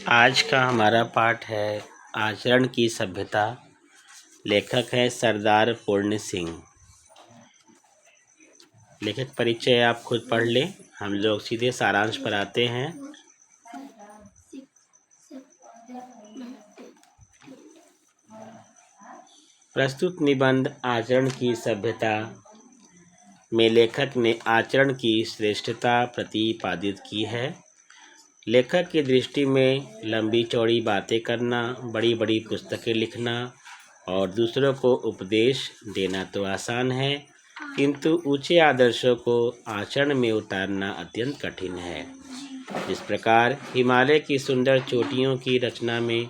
आज का हमारा पाठ है आचरण की सभ्यता। लेखक है सरदार पूर्ण सिंह। लेखक परिचय आप खुद पढ़ लें, हम लोग सीधे सारांश पर आते हैं। प्रस्तुत निबंध आचरण की सभ्यता में लेखक ने आचरण की श्रेष्ठता प्रतिपादित की है। लेखक की दृष्टि में लंबी चौड़ी बातें करना, बड़ी बड़ी पुस्तकें लिखना और दूसरों को उपदेश देना तो आसान है, किंतु ऊंचे आदर्शों को आचरण में उतारना अत्यंत कठिन है। जिस प्रकार हिमालय की सुंदर चोटियों की रचना में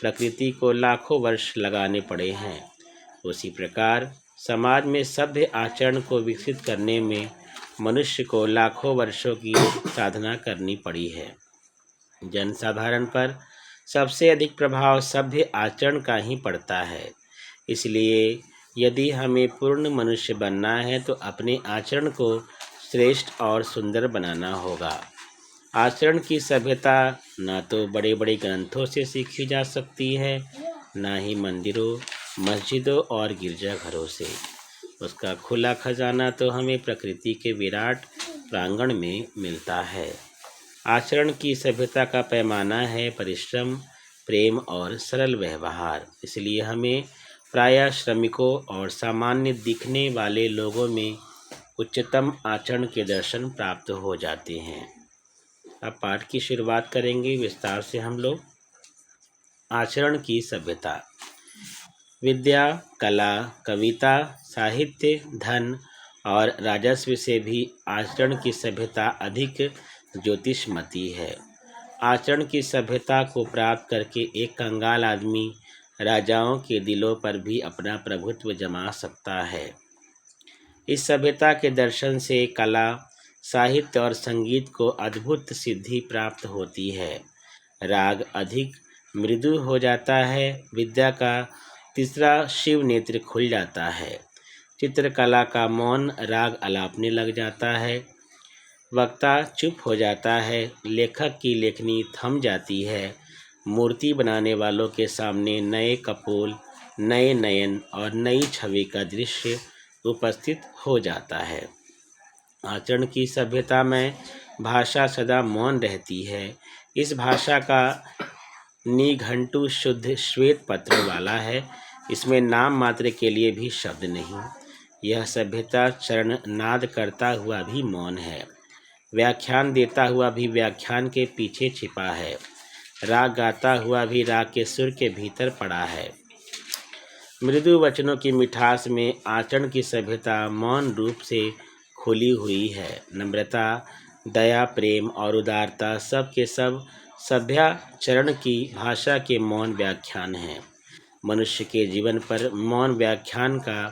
प्रकृति को लाखों वर्ष लगाने पड़े हैं, उसी प्रकार समाज में सभ्य आचरण को विकसित करने में मनुष्य को लाखों वर्षों की साधना करनी पड़ी है। जनसाधारण पर सबसे अधिक प्रभाव सभ्य आचरण का ही पड़ता है। इसलिए यदि हमें पूर्ण मनुष्य बनना है तो अपने आचरण को श्रेष्ठ और सुंदर बनाना होगा। आचरण की सभ्यता न तो बड़े बड़े ग्रंथों से सीखी जा सकती है, न ही मंदिरों, मस्जिदों और गिरजाघरों से। उसका खुला खजाना तो हमें प्रकृति के विराट प्रांगण में मिलता है। आचरण की सभ्यता का पैमाना है परिश्रम, प्रेम और सरल व्यवहार। इसलिए हमें प्रायः श्रमिकों और सामान्य दिखने वाले लोगों में उच्चतम आचरण के दर्शन प्राप्त हो जाते हैं। अब पाठ की शुरुआत करेंगे विस्तार से हम लोग। आचरण की सभ्यता। विद्या, कला, कविता, साहित्य, धन और राजस्व से भी आचरण की सभ्यता अधिक ज्योतिषमती है। आचरण की सभ्यता को प्राप्त करके एक कंगाल आदमी राजाओं के दिलों पर भी अपना प्रभुत्व जमा सकता है। इस सभ्यता के दर्शन से कला, साहित्य और संगीत को अद्भुत सिद्धि प्राप्त होती है। राग अधिक मृदु हो जाता है। विद्या का तीसरा शिव नेत्र खुल जाता है। चित्रकला का मौन राग अलापने लग जाता है। वक्ता चुप हो जाता है। लेखक की लेखनी थम जाती है। मूर्ति बनाने वालों के सामने नए कपोल, नए नयन और नई छवि का दृश्य उपस्थित हो जाता है। आचरण की सभ्यता में भाषा सदा मौन रहती है। इस भाषा का निघंटु शुद्ध श्वेत पत्र वाला है। इसमें नाम मात्र के लिए भी शब्द नहीं। यह सभ्यता चरण नाद करता हुआ भी मौन है। व्याख्यान देता हुआ भी व्याख्यान के पीछे छिपा है। राग गाता हुआ भी राग के सुर के भीतर पड़ा है। मृदु वचनों की मिठास में आचरण की सभ्यता मौन रूप से खुली हुई है। नम्रता, दया, प्रेम और उदारता सब के सब सभ्याचरण की भाषा के मौन व्याख्यान हैं। मनुष्य के जीवन पर मौन व्याख्यान का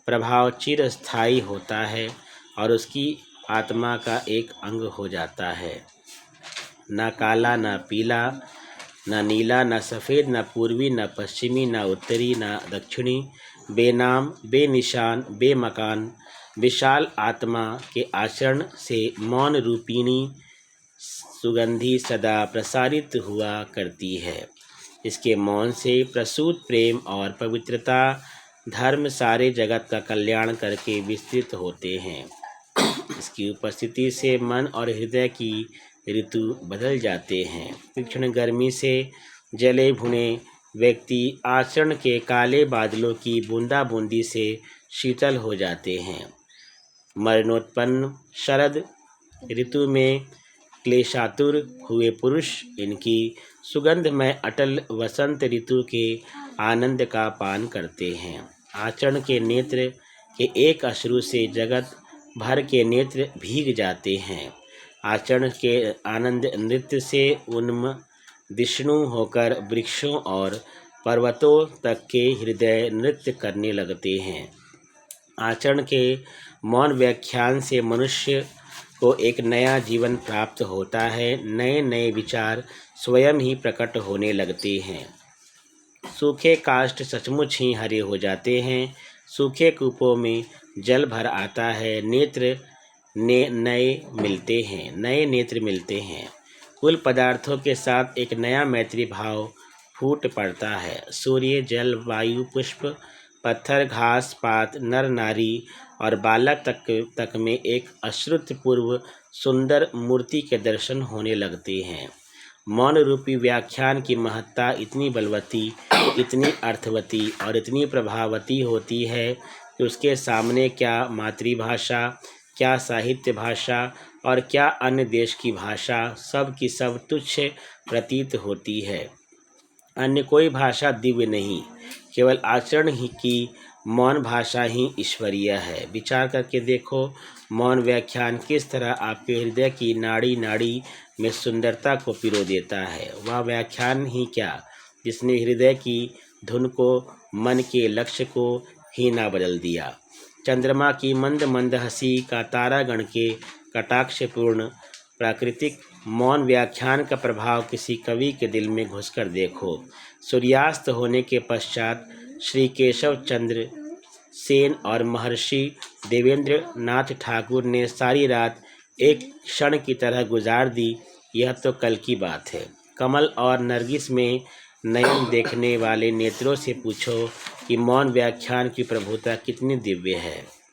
प्रभाव चिरस्थायी होता है और उसकी आत्मा का एक अंग हो जाता है। न काला, न पीला, न नीला, न सफ़ेद, न पूर्वी, न पश्चिमी, न उत्तरी, न दक्षिणी, बेनाम, बेनिशान, बेमकान विशाल आत्मा के आचरण से मौन रूपिणी सुगंधि सदा प्रसारित हुआ करती है। इसके मौन से प्रसूत प्रेम और पवित्रता, धर्म सारे जगत का कल्याण करके विस्तृत होते हैं। इसकी उपस्थिति से मन और हृदय की ऋतु बदल जाते हैं। तीक्ष्ण गर्मी से जले भुने व्यक्ति आचरण के काले बादलों की बूंदा बूंदी से शीतल हो जाते हैं। मरणोत्पन्न शरद ऋतु में क्लेशातुर हुए पुरुष इनकी सुगंधमय अटल वसंत ऋतु के आनंद का पान करते हैं। आचरण के नेत्र के एक अश्रु से जगत भर के नेत्र भीग जाते हैं। आचरण के आनंद नृत्य से उन्मदिष्णु होकर वृक्षों और पर्वतों तक के हृदय नृत्य करने लगते हैं। आचरण के मौन व्याख्यान से मनुष्य को एक नया जीवन प्राप्त होता है। नए नए विचार स्वयं ही प्रकट होने लगते हैं। सूखे काष्ठ सचमुच ही हरे हो जाते हैं। सूखे कूपों में जल भर आता है। नए नेत्र मिलते हैं। कुल पदार्थों के साथ एक नया मैत्री भाव फूट पड़ता है। सूर्य, जल, वायु, पुष्प, पत्थर, घास पात, नर नारी और बालक तक में एक अश्रुतपूर्व सुंदर मूर्ति के दर्शन होने लगते हैं। मौन रूपी व्याख्यान की महत्ता इतनी बलवती, इतनी अर्थवती और इतनी प्रभावती होती है कि उसके सामने क्या मातृभाषा, क्या साहित्य भाषा और क्या अन्य देश की भाषा सब की सब तुच्छ प्रतीत होती है। अन्य कोई भाषा दिव्य नहीं, केवल आचरण ही की मौन भाषा ही ईश्वरीय है। विचार करके देखो, मौन व्याख्यान किस तरह आपके हृदय की नाड़ी नाड़ी में सुंदरता को पिरो देता है। वह व्याख्यान ही क्या, जिसने हृदय की धुन को, मन के लक्ष्य को ही ना बदल दिया। चंद्रमा की मंद मंद हंसी का तारागण के कटाक्षपूर्ण प्राकृतिक मौन व्याख्यान का प्रभाव किसी कवि के दिल में घुसकर देखो। सूर्यास्त होने के पश्चात श्री केशव चंद्र सेन और महर्षि देवेंद्र नाथ ठाकुर ने सारी रात एक क्षण की तरह गुजार दी, यह तो कल की बात है। कमल और नरगिस में नयन देखने वाले नेत्रों से पूछो कि मौन व्याख्यान की प्रभुता कितनी दिव्य है।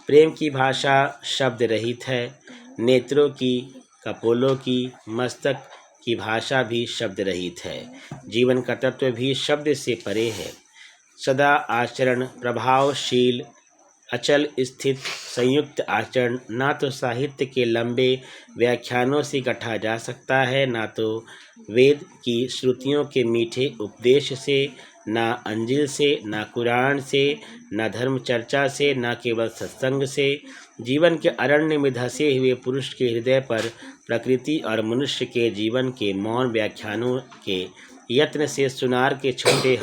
प्रेम की भाषा शब्द रहित है, नेत्रों की, कपोलों की, मस्तक की भाषा भी शब्द रहित है। जीवन का तत्व भी शब्द से परे है। सदा आचरण प्रभावशील, अचल स्थित संयुक्त आचरण ना तो साहित्य के लंबे व्याख्यानों से गढ़ा जा सकता है, ना तो वेद की श्रुतियों के मीठे उपदेश से, ना अंजिल से, ना कुरान से, ना धर्म चर्चा से, ना केवल सत्संग से। जीवन के अरण्य में धंसे हुए पुरुष के हृदय पर प्रकृति और मनुष्य के जीवन के मौन व्याख्यानों के यत्न से सुनार के छोटे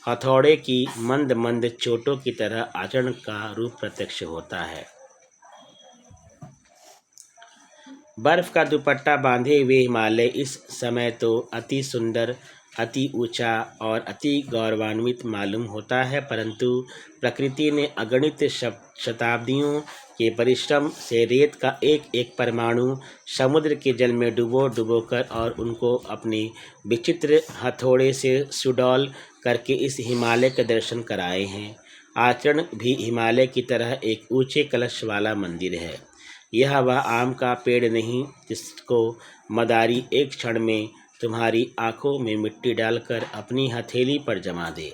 हथौड़े की मंद मंद चोटों की तरह आचरण का रूप प्रत्यक्ष होता है। बर्फ का दुपट्टा बांधे हुए हिमालय इस समय तो अति सुंदर, अति ऊंचा और अति गौरवान्वित मालूम होता है, परंतु प्रकृति ने अगणित शताब्दियों के परिश्रम से रेत का एक एक परमाणु समुद्र के जल में डुबोकर और उनको अपने विचित्र हथौड़े से सुडौल करके इस हिमालय के दर्शन कराए हैं। आचरण भी हिमालय की तरह एक ऊंचे कलश वाला मंदिर है। यह वह आम का पेड़ नहीं जिसको मदारी एक क्षण में तुम्हारी आंखों में मिट्टी डालकर अपनी हथेली पर जमा दे।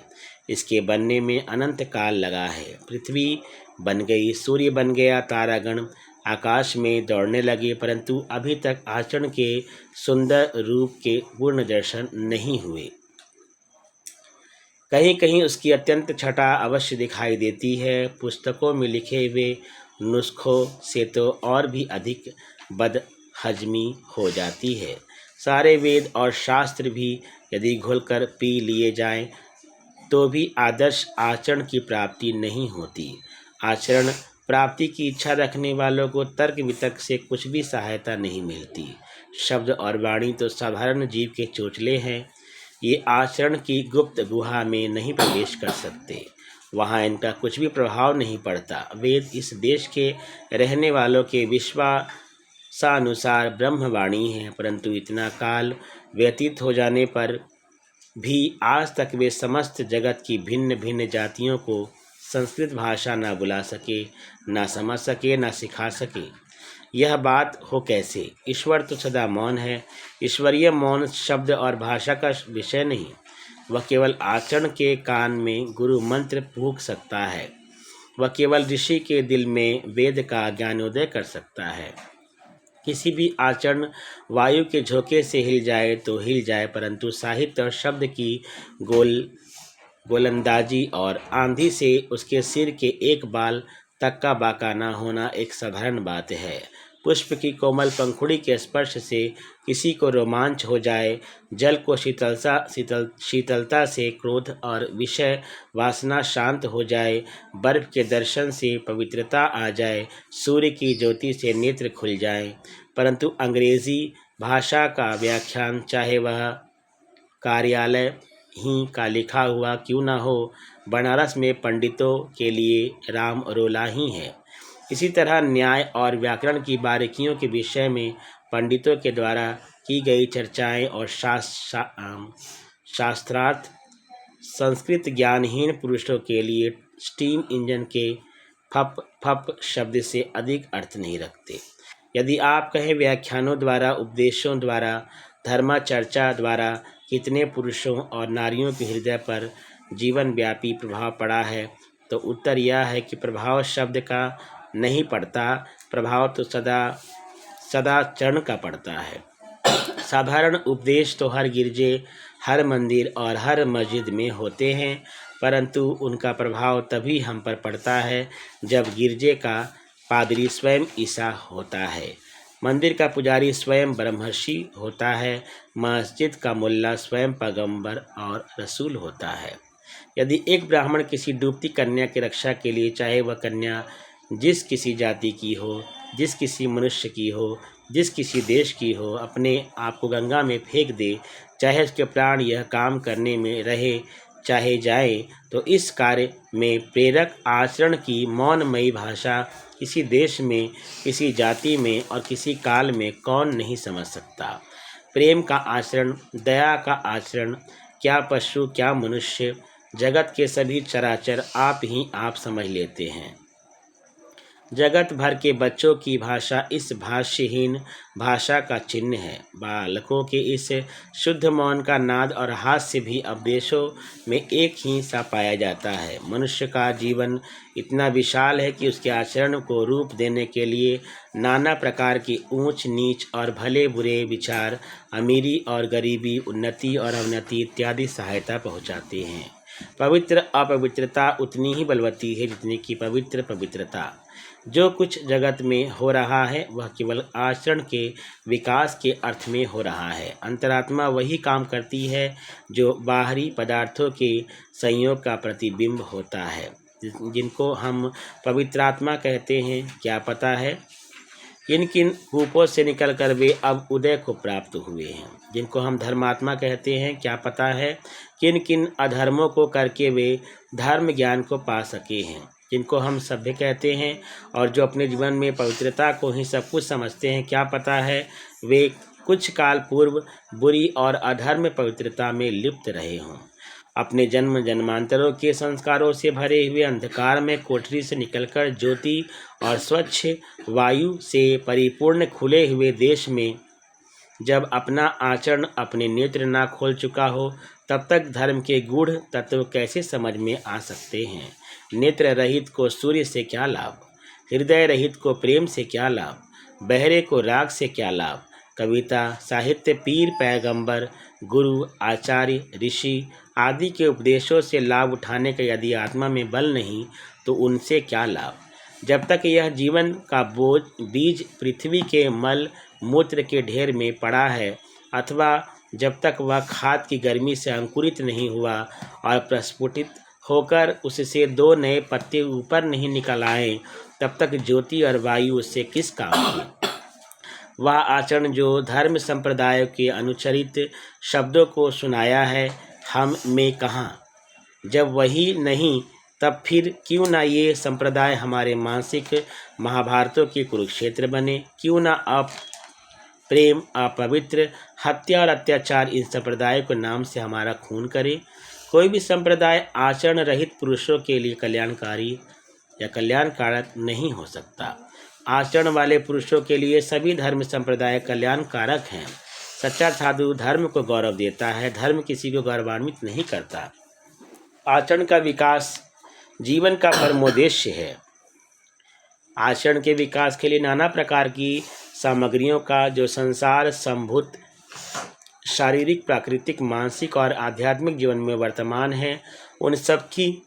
इसके बनने में अनंत काल लगा है। पृथ्वी बन गई, सूर्य बन गया, तारागण आकाश में दौड़ने लगे, परंतु अभी तक आचरण के सुंदर रूप के पूर्ण दर्शन नहीं हुए। कहीं कहीं उसकी अत्यंत छटा अवश्य दिखाई देती है। पुस्तकों में लिखे हुए नुस्खों से तो और भी अधिक बदहजमी हो जाती है। सारे वेद और शास्त्र भी यदि घुलकर पी लिए जाएं तो भी आदर्श आचरण की प्राप्ति नहीं होती। आचरण प्राप्ति की इच्छा रखने वालों को तर्क वितर्क से कुछ भी सहायता नहीं मिलती। शब्द और वाणी तो साधारण जीव के चोचले हैं, ये आचरण की गुप्त गुहा में नहीं प्रवेश कर सकते, वहाँ इनका कुछ भी प्रभाव नहीं पड़ता। वेद इस देश के रहने वालों के विश्वासानुसार ब्रह्मवाणी है, परंतु इतना काल व्यतीत हो जाने पर भी आज तक वे समस्त जगत की भिन्न भिन्न जातियों को संस्कृत भाषा ना बुला सके, ना समझ सके, ना सिखा सके। यह बात हो कैसे? ईश्वर तो सदा मौन है। ईश्वरीय मौन शब्द और भाषा का विषय नहीं, वह केवल आचरण के कान में गुरु मंत्र फूंक सकता है। वह केवल ऋषि के दिल में वेद का ज्ञानोदय कर सकता है। किसी भी आचरण वायु के झोंके से हिल जाए तो हिल जाए, परंतु साहित्य और शब्द की गोलंदाजी और आंधी से उसके सिर के एक बाल तक का बाका न होना एक साधारण बात है। पुष्प की कोमल पंखुड़ी के स्पर्श से किसी को रोमांच हो जाए, जल को शीतलता से क्रोध और विषय वासना शांत हो जाए, बर्फ के दर्शन से पवित्रता आ जाए, सूर्य की ज्योति से नेत्र खुल जाए, परंतु अंग्रेजी भाषा का व्याख्यान चाहे वह कार्यालय ही का लिखा हुआ क्यों न हो, बनारस में पंडितों के लिए राम रोला ही है। इसी तरह न्याय और व्याकरण की बारीकियों के विषय में पंडितों के द्वारा की गई चर्चाएं और शास्त्रार्थ संस्कृत ज्ञानहीन पुरुषों के लिए स्टीम इंजन के फप फप शब्द से अधिक अर्थ नहीं रखते। यदि आप कहें व्याख्यानों द्वारा, उपदेशों द्वारा, धर्माचर्चा द्वारा कितने पुरुषों और नारियों के हृदय पर जीवन व्यापी प्रभाव पड़ा है, तो उत्तर यह है कि प्रभाव शब्द का नहीं पड़ता, प्रभाव तो सदा चरण का पड़ता है। साधारण उपदेश तो हर गिरजे, हर मंदिर और हर मस्जिद में होते हैं, परंतु उनका प्रभाव तभी हम पर पड़ता है जब गिरजे का पादरी स्वयं ईसा होता है, मंदिर का पुजारी स्वयं ब्रह्मर्षि होता है, मस्जिद का मुल्ला स्वयं पैगंबर और रसूल होता है। यदि एक ब्राह्मण किसी डूबती कन्या की रक्षा के लिए, चाहे वह कन्या जिस किसी जाति की हो, जिस किसी मनुष्य की हो, जिस किसी देश की हो, अपने आप को गंगा में फेंक दे, चाहे उसके प्राण यह काम करने में रहे चाहे जाए, तो इस कार्य में प्रेरक आचरण की मौनमयी भाषा किसी देश में, किसी जाति में और किसी काल में कौन नहीं समझ सकता। प्रेम का आचरण, दया का आचरण, क्या पशु क्या मनुष्य, जगत के सभी चराचर आप ही आप समझ लेते हैं। जगत भर के बच्चों की भाषा इस भाष्यहीन भाषा का चिन्ह है। बालकों के इस शुद्ध मौन का नाद और हास्य भी उपदेशों में एक ही सा पाया जाता है। मनुष्य का जीवन इतना विशाल है कि उसके आचरण को रूप देने के लिए नाना प्रकार की ऊंच नीच और भले बुरे विचार, अमीरी और गरीबी, उन्नति और अवनति इत्यादि सहायता पहुँचाते हैं। पवित्र अपवित्रता उतनी ही बलवती है जितनी कि पवित्र पवित्रता। जो कुछ जगत में हो रहा है वह केवल आचरण के विकास के अर्थ में हो रहा है। अंतरात्मा वही काम करती है जो बाहरी पदार्थों के संयोग का प्रतिबिंब होता है। जिनको हम पवित्रात्मा कहते हैं, क्या पता है किन किन कूपों से निकलकर वे अब उदय को प्राप्त हुए हैं। जिनको हम धर्मात्मा कहते हैं, क्या पता है किन किन अधर्मों को करके वे धर्म ज्ञान को पा सके हैं। जिनको हम सभ्य कहते हैं और जो अपने जीवन में पवित्रता को ही सब कुछ समझते हैं, क्या पता है वे कुछ काल पूर्व बुरी और अधर्म पवित्रता में लिप्त रहे हों। अपने जन्म जन्मांतरों के संस्कारों से भरे हुए अंधकार में कोठरी से निकलकर ज्योति और स्वच्छ वायु से परिपूर्ण खुले हुए देश में जब अपना आचरण अपने नेत्र ना खोल चुका हो, तब तक धर्म के गूढ़ तत्व कैसे समझ में आ सकते हैं। नेत्र रहित को सूर्य से क्या लाभ, हृदय रहित को प्रेम से क्या लाभ, बहरे को राग से क्या लाभ। कविता, साहित्य, पीर, पैगंबर, गुरु, आचार्य, ऋषि आदि के उपदेशों से लाभ उठाने का यदि आत्मा में बल नहीं, तो उनसे क्या लाभ। जब तक यह जीवन का बीज पृथ्वी के मल मूत्र के ढेर में पड़ा है, अथवा जब तक वह खाद की गर्मी से अंकुरित नहीं हुआ और प्रस्फुटित होकर उससे दो नए पत्ते ऊपर नहीं निकल आए, तब तक ज्योति और वायु उससे किस काम की। वह आचरण जो धर्म संप्रदाय के अनुचरित शब्दों को सुनाया है, हम में कहाँ। जब वही नहीं, तब फिर क्यों ना ये संप्रदाय हमारे मानसिक महाभारतों के कुरुक्षेत्र बने। क्यों ना प्रेम, अपवित्र, हत्या और अत्याचार इन संप्रदायों के नाम से हमारा खून करे। कोई भी संप्रदाय आचरण रहित पुरुषों के लिए कल्याणकारी या कल्याणकारक नहीं हो सकता। आचरण वाले पुरुषों के लिए सभी धर्म संप्रदाय कल्याणकारक हैं। सच्चा साधु धर्म को गौरव देता है, धर्म किसी को गौरवान्वित नहीं करता। आचरण का विकास जीवन का परमोद्देश्य है। आचरण के विकास के लिए नाना प्रकार की सामग्रियों का जो संसार संभूत शारीरिक, प्राकृतिक, मानसिक और आध्यात्मिक जीवन में वर्तमान है, उन सब की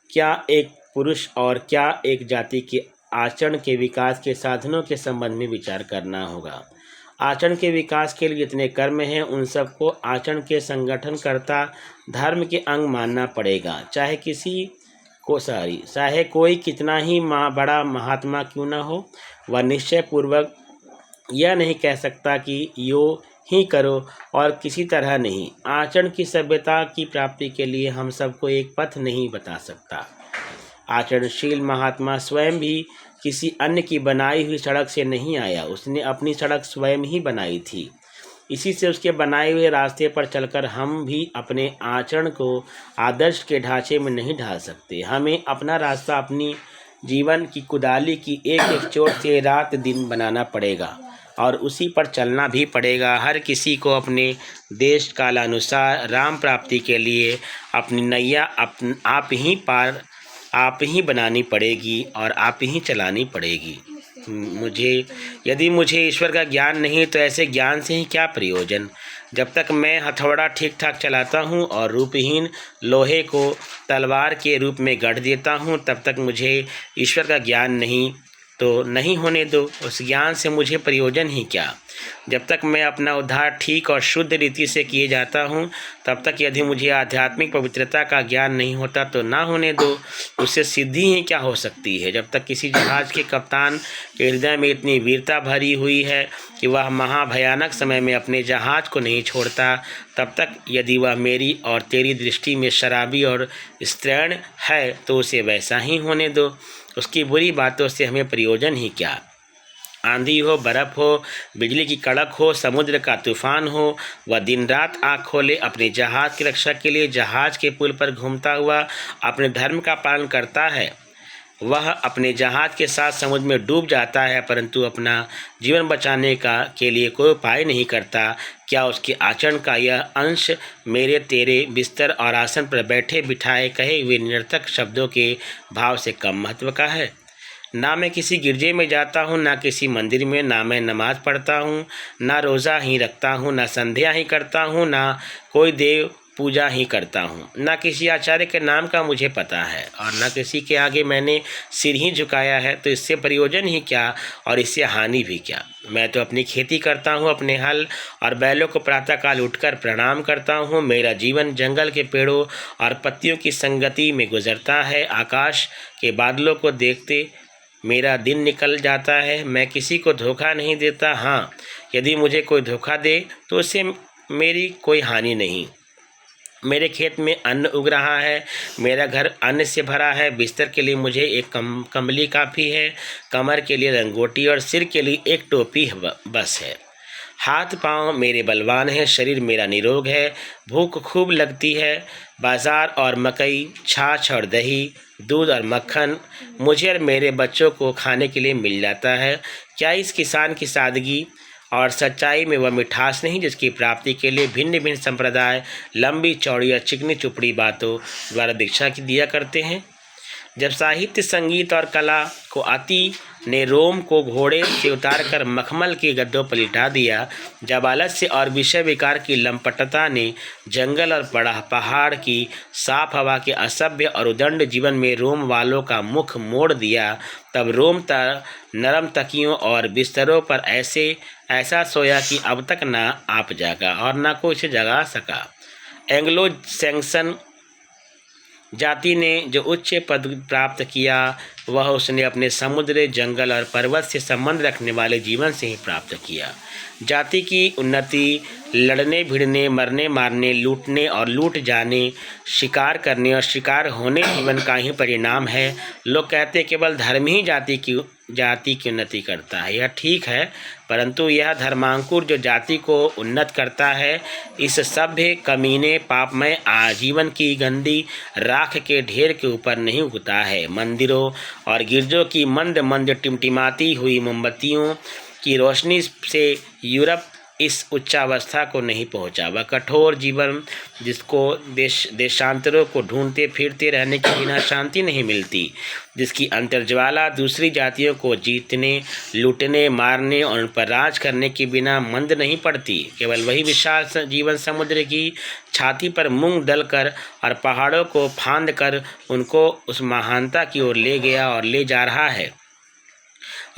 क्या एक पुरुष और क्या एक जाति के आचरण के विकास के साधनों के संबंध में विचार करना होगा। आचरण के विकास के लिए जितने कर्म हैं, उन सबको आचरण के संगठनकर्ता धर्म के अंग मानना पड़ेगा। चाहे कोई कितना ही बड़ा महात्मा क्यों न हो, वह निश्चय पूर्वक यह नहीं कह सकता कि यो ही करो और किसी तरह नहीं। आचरण की सभ्यता की प्राप्ति के लिए हम सबको एक पथ नहीं बता सकता। आचरणशील महात्मा स्वयं भी किसी अन्य की बनाई हुई सड़क से नहीं आया, उसने अपनी सड़क स्वयं ही बनाई थी। इसी से उसके बनाए हुए रास्ते पर चलकर हम भी अपने आचरण को आदर्श के ढांचे में नहीं ढाल सकते। हमें अपना रास्ता अपनी जीवन की कुदाली की एक एक चोट से रात दिन बनाना पड़ेगा और उसी पर चलना भी पड़ेगा। हर किसी को अपने देश कालानुसार राम प्राप्ति के लिए अपनी नैया आप ही बनानी पड़ेगी और आप ही चलानी पड़ेगी। यदि मुझे ईश्वर का ज्ञान नहीं तो ऐसे ज्ञान से ही क्या प्रयोजन। जब तक मैं हथौड़ा ठीक ठाक चलाता हूँ और रूपहीन लोहे को तलवार के रूप में गढ़ देता हूँ, तब तक मुझे ईश्वर का ज्ञान नहीं तो नहीं होने दो। उस ज्ञान से मुझे प्रयोजन ही क्या। जब तक मैं अपना उद्धार ठीक और शुद्ध रीति से किए जाता हूँ, तब तक यदि मुझे आध्यात्मिक पवित्रता का ज्ञान नहीं होता तो ना होने दो। उससे सिद्धि ही क्या हो सकती है। जब तक किसी जहाज़ के कप्तान के हृदय में इतनी वीरता भरी हुई है कि वह महाभयानक समय में अपने जहाज़ को नहीं छोड़ता, तब तक यदि वह मेरी और तेरी दृष्टि में शराबी और स्त्रैण है तो उसे वैसा ही होने दो। उसकी बुरी बातों से हमें प्रयोजन ही क्या। आंधी हो, बर्फ़ हो, बिजली की कड़क हो, समुद्र का तूफान हो, वह दिन रात आँख खोले अपने जहाज़ की रक्षा के लिए जहाज़ के पुल पर घूमता हुआ अपने धर्म का पालन करता है। वह अपने जहाज़ के साथ समुद्र में डूब जाता है, परंतु अपना जीवन बचाने के लिए कोई उपाय नहीं करता। क्या उसके आचरण का यह अंश मेरे तेरे बिस्तर और आसन पर बैठे बिठाए कहे हुए निरर्थक शब्दों के भाव से कम महत्व का है। ना मैं किसी गिरजे में जाता हूँ, ना किसी मंदिर में, ना मैं नमाज़ पढ़ता हूँ, ना रोज़ा ही रखता हूँ, ना संध्या ही करता हूँ, ना कोई देव पूजा ही करता हूँ, ना किसी आचार्य के नाम का मुझे पता है और ना किसी के आगे मैंने सिर ही झुकाया है। तो इससे प्रयोजन ही क्या और इससे हानि भी क्या। मैं तो अपनी खेती करता हूँ, अपने हल और बैलों को प्रातःकाल उठकर प्रणाम करता हूँ। मेरा जीवन जंगल के पेड़ों और पत्तियों की संगति में गुजरता है। आकाश के बादलों को देखते मेरा दिन निकल जाता है। मैं किसी को धोखा नहीं देता। हाँ, यदि मुझे कोई धोखा दे तो उससे मेरी कोई हानि नहीं। मेरे खेत में अन्न उग रहा है, मेरा घर अन्न से भरा है। बिस्तर के लिए मुझे एक कंबली काफ़ी है, कमर के लिए रंगोटी और सिर के लिए एक टोपी बस है। हाथ पांव मेरे बलवान हैं, शरीर मेरा निरोग है। भूख खूब लगती है। बाजार और मकई, छाछ और दही, दूध और मक्खन मुझे और मेरे बच्चों को खाने के लिए मिल जाता है। क्या इस किसान की सादगी और सच्चाई में वह मिठास नहीं जिसकी प्राप्ति के लिए भिन्न भिन्न संप्रदाय लंबी चौड़ी और चिकनी चुपड़ी बातों द्वारा दीक्षा की दिया करते हैं। जब साहित्य, संगीत और कला को अति ने रोम को घोड़े से उतारकर मखमल के गद्दों पर लिटा दिया, जब आलस्य और विषय विकार की लंपटता ने जंगल और पहाड़ की साफ हवा के असभ्य और उदंड जीवन में रोम वालों का मुख मोड़ दिया, तब रोम नरम तकियों और बिस्तरों पर ऐसा सोया कि अब तक ना आप जागा और ना कोई इसे जगा सका। एंग्लो सैक्सन जाति ने जो उच्च पद प्राप्त किया वह उसने अपने समुद्र, जंगल और पर्वत से संबंध रखने वाले जीवन से ही प्राप्त किया। जाति की उन्नति लड़ने भिड़ने, मरने मारने, लूटने और लूट जाने, शिकार करने और शिकार होने जीवन का ही परिणाम है। लोग कहते केवल धर्म ही जाति की उन्नति करता है। यह ठीक है, परंतु यह धर्मांकुर जो जाति को उन्नत करता है, इस सभ्य कमीने पापमय आजीवन की गंदी राख के ढेर के ऊपर नहीं उगता है। मंदिरों और गिरजों की मंद मंद टिमटिमाती हुई मोमबत्तियों की रोशनी से यूरोप इस उच्चावस्था को नहीं पहुंचा। वह कठोर जीवन जिसको देशांतरों को ढूंढते फिरते रहने के बिना शांति नहीं मिलती, जिसकी अंतर्ज्वाला दूसरी जातियों को जीतने, लूटने, मारने और उन पर राज करने के बिना मंद नहीं पड़ती। केवल वही विशाल जीवन समुद्र की छाती पर मूंग दलकर और पहाड़ों को फांद कर उनको उस महानता की ओर ले गया और ले जा रहा है।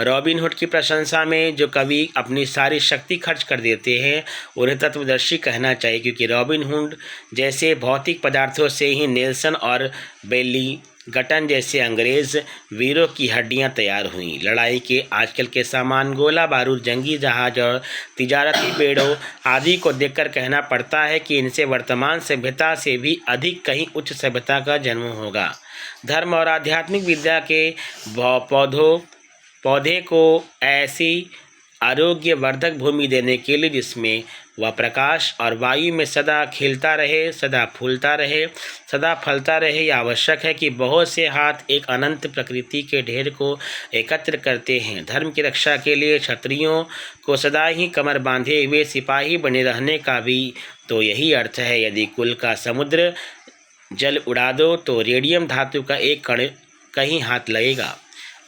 रॉबिन हुड की प्रशंसा में जो कवि अपनी सारी शक्ति खर्च कर देते हैं उन्हें तत्वदर्शी कहना चाहिए, क्योंकि रॉबिन हुड जैसे भौतिक पदार्थों से ही नेल्सन और बेलिंगटन जैसे अंग्रेज वीरों की हड्डियां तैयार हुईं। लड़ाई के आजकल के सामान, गोला बारूद, जंगी जहाज और तिजारती पेड़ों आदि को देखकर कहना पड़ता है कि इनसे वर्तमान सभ्यता से भी अधिक कहीं उच्च सभ्यता का जन्म होगा। धर्म और आध्यात्मिक विद्या के पौधों पौधे को ऐसी आरोग्यवर्धक भूमि देने के लिए जिसमें वह प्रकाश और वायु में सदा खिलता रहे, सदा फूलता रहे, सदा फलता रहे। यह आवश्यक है कि बहुत से हाथ एक अनंत प्रकृति के ढेर को एकत्र करते हैं। धर्म की रक्षा के लिए क्षत्रियों को सदा ही कमर बांधे हुए सिपाही बने रहने का भी तो यही अर्थ है। यदि कुल का समुद्र जल उड़ा दो तो रेडियम धातु का एक कण कहीं हाथ लगेगा।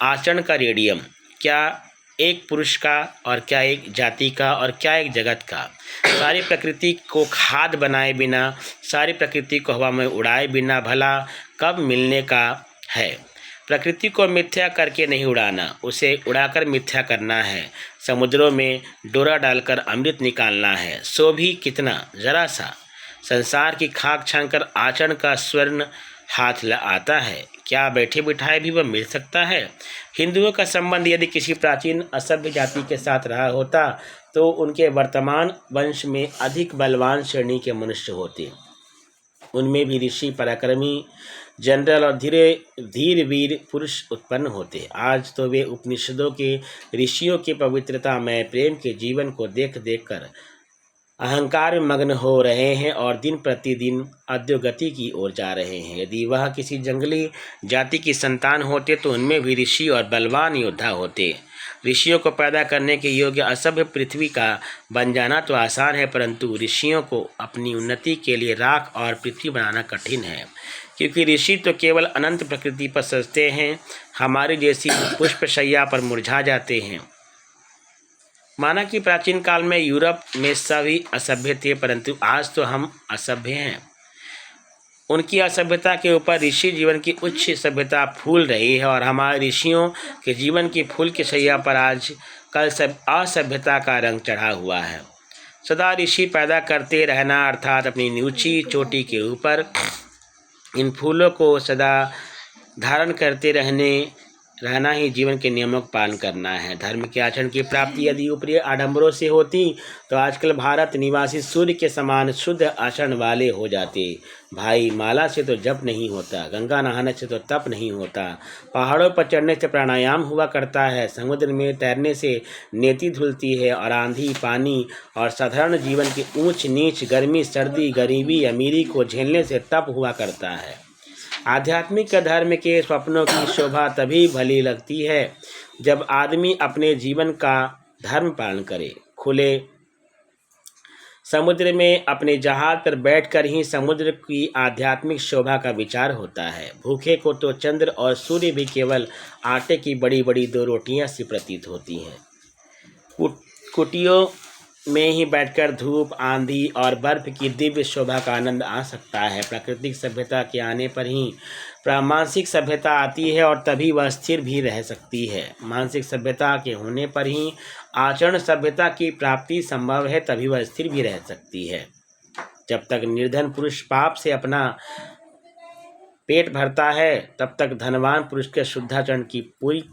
आचरण का रेडियम, क्या एक पुरुष का और क्या एक जाति का और क्या एक जगत का। सारी प्रकृति को खाद बनाए बिना, सारी प्रकृति को हवा में उड़ाए बिना भला कब मिलने का है। प्रकृति को मिथ्या करके नहीं उड़ाना, उसे उड़ाकर मिथ्या करना है। समुद्रों में डोरा डालकर अमृत निकालना है, सो भी कितना, जरा सा। संसार की खाक छानकर आचरण का स्वर्ण हाथ आता है, क्या बैठे बिठाए भी वह मिल सकता है। हिंदुओं का संबंध यदि किसी प्राचीन असभ्य जाति के साथ रहा होता तो उनके वर्तमान वंश में अधिक बलवान श्रेणी के मनुष्य होते। उनमें भी ऋषि, पराक्रमी, जनरल और धीर वीर पुरुष उत्पन्न होते। आज तो वे उपनिषदों के ऋषियों के पवित्रता में प्रेम के जीवन को देख देख कर अहंकार में मग्न हो रहे हैं और दिन प्रतिदिन अधोगति की ओर जा रहे हैं। यदि वह किसी जंगली जाति की संतान होते तो उनमें भी ऋषि और बलवान योद्धा होते। ऋषियों को पैदा करने के योग्य असभ्य पृथ्वी का बन जाना तो आसान है, परंतु ऋषियों को अपनी उन्नति के लिए राख और पृथ्वी बनाना कठिन है, क्योंकि ऋषि तो केवल अनंत प्रकृति पर सजते हैं, हमारी जैसी पुष्पशैया पर मुरझा जाते हैं। माना कि प्राचीन काल में यूरोप में सभी असभ्य थे, परंतु आज तो हम असभ्य हैं। उनकी असभ्यता के ऊपर ऋषि जीवन की उच्च सभ्यता फूल रही है और हमारे ऋषियों के जीवन की फूल की शैया पर आज कल सब असभ्यता का रंग चढ़ा हुआ है। सदा ऋषि पैदा करते रहना अर्थात अपनी ऊंची चोटी के ऊपर इन फूलों को सदा धारण करते रहना ही जीवन के नियमों का पालन करना है। धर्म के आचरण की प्राप्ति यदि ऊपरी आडंबरों से होती तो आजकल भारत निवासी सूर्य के समान शुद्ध आचरण वाले हो जाते। भाई, माला से तो जप नहीं होता, गंगा नहाने से तो तप नहीं होता, पहाड़ों पर चढ़ने से प्राणायाम हुआ करता है, समुद्र में तैरने से नेति धुलती है और आंधी, पानी और साधारण जीवन की ऊंच नीच, गर्मी, सर्दी, गरीबी, अमीरी को झेलने से तप हुआ करता है। आध्यात्मिक धर्म के स्वप्नों की शोभा तभी भली लगती है जब आदमी अपने जीवन का धर्म पालन करे। खुले समुद्र में अपने जहाज पर बैठकर ही समुद्र की आध्यात्मिक शोभा का विचार होता है। भूखे को तो चंद्र और सूर्य भी केवल आटे की बड़ी बड़ी 2 रोटियां सी प्रतीत होती हैं। कुटियों में ही बैठकर धूप, आंधी और बर्फ की दिव्य शोभा का आनंद आ सकता है। प्राकृतिक सभ्यता के आने पर ही मानसिक सभ्यता आती है और तभी वह स्थिर भी रह सकती है। मानसिक सभ्यता के होने पर ही आचरण सभ्यता की प्राप्ति संभव है, तभी वह स्थिर भी रह सकती है। जब तक निर्धन पुरुष पाप से अपना पेट भरता है तब तक धनवान पुरुष के शुद्धाचरण की पूरी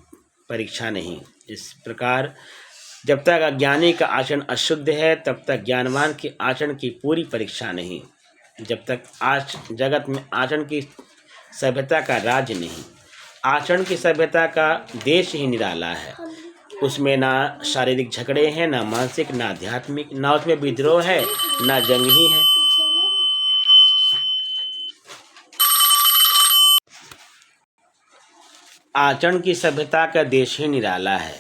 परीक्षा नहीं। इस प्रकार जब तक अज्ञानी का आचरण अशुद्ध है तब तक ज्ञानवान के आचरण की पूरी परीक्षा नहीं। जब तक आज जगत में आचरण की सभ्यता का राज्य नहीं, आचरण की सभ्यता का देश ही निराला है। उसमें ना शारीरिक झगड़े हैं, ना मानसिक, ना आध्यात्मिक, ना उसमें विद्रोह है, ना जंग ही है। आचरण की सभ्यता का देश ही निराला है।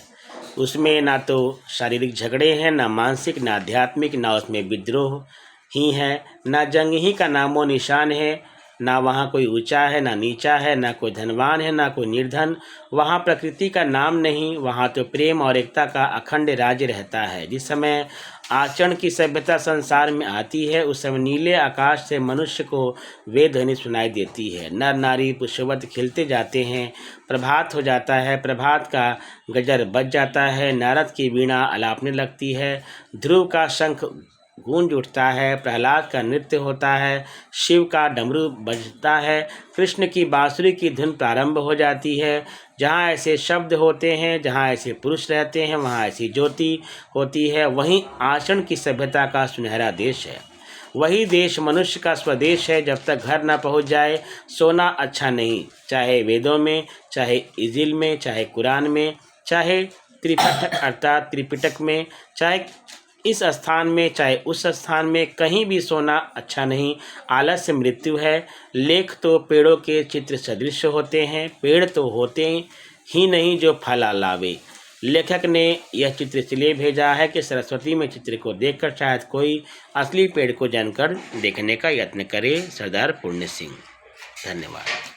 उसमें ना तो शारीरिक झगड़े हैं, ना मानसिक, ना आध्यात्मिक, ना उसमें विद्रोह ही है, ना जंग ही का नामो निशान है। ना वहाँ कोई ऊंचा है, ना नीचा है, ना कोई धनवान है, ना कोई निर्धन। वहाँ प्रकृति का नाम नहीं, वहाँ तो प्रेम और एकता का अखंड राज्य रहता है। जिस समय आचरण की सभ्यता संसार में आती है उस समय नीले आकाश से मनुष्य को वेद ध्वनि सुनाई देती है। नर नारी पुष्पवत खिलते जाते हैं, प्रभात हो जाता है, प्रभात का गजर बज जाता है, नारद की वीणा अलापने लगती है, ध्रुव का शंख गूंज उठता है, प्रहलाद का नृत्य होता है, शिव का डमरू बजता है, कृष्ण की बांसुरी की धुन प्रारंभ हो जाती है। जहाँ ऐसे शब्द होते हैं, जहाँ ऐसे पुरुष रहते हैं, वहाँ ऐसी ज्योति होती है। वहीं आचरण की सभ्यता का सुनहरा देश है। वही देश मनुष्य का स्वदेश है। जब तक घर न पहुँच जाए सोना अच्छा नहीं, चाहे वेदों में, चाहे इंजील में, चाहे कुरान में, चाहे त्रिपिटक अर्थात त्रिपिटक में, चाहे इस स्थान में चाहे उस स्थान में, कहीं भी सोना अच्छा नहीं। आलस्य मृत्यु है। लेख तो पेड़ों के चित्र सदृश होते हैं, पेड़ तो होते ही नहीं जो फल लावे। लेखक ने यह चित्र इसलिए भेजा है कि सरस्वती में चित्र को देखकर शायद कोई असली पेड़ को जानकर देखने का यत्न करे। सरदार पूर्ण सिंह। धन्यवाद।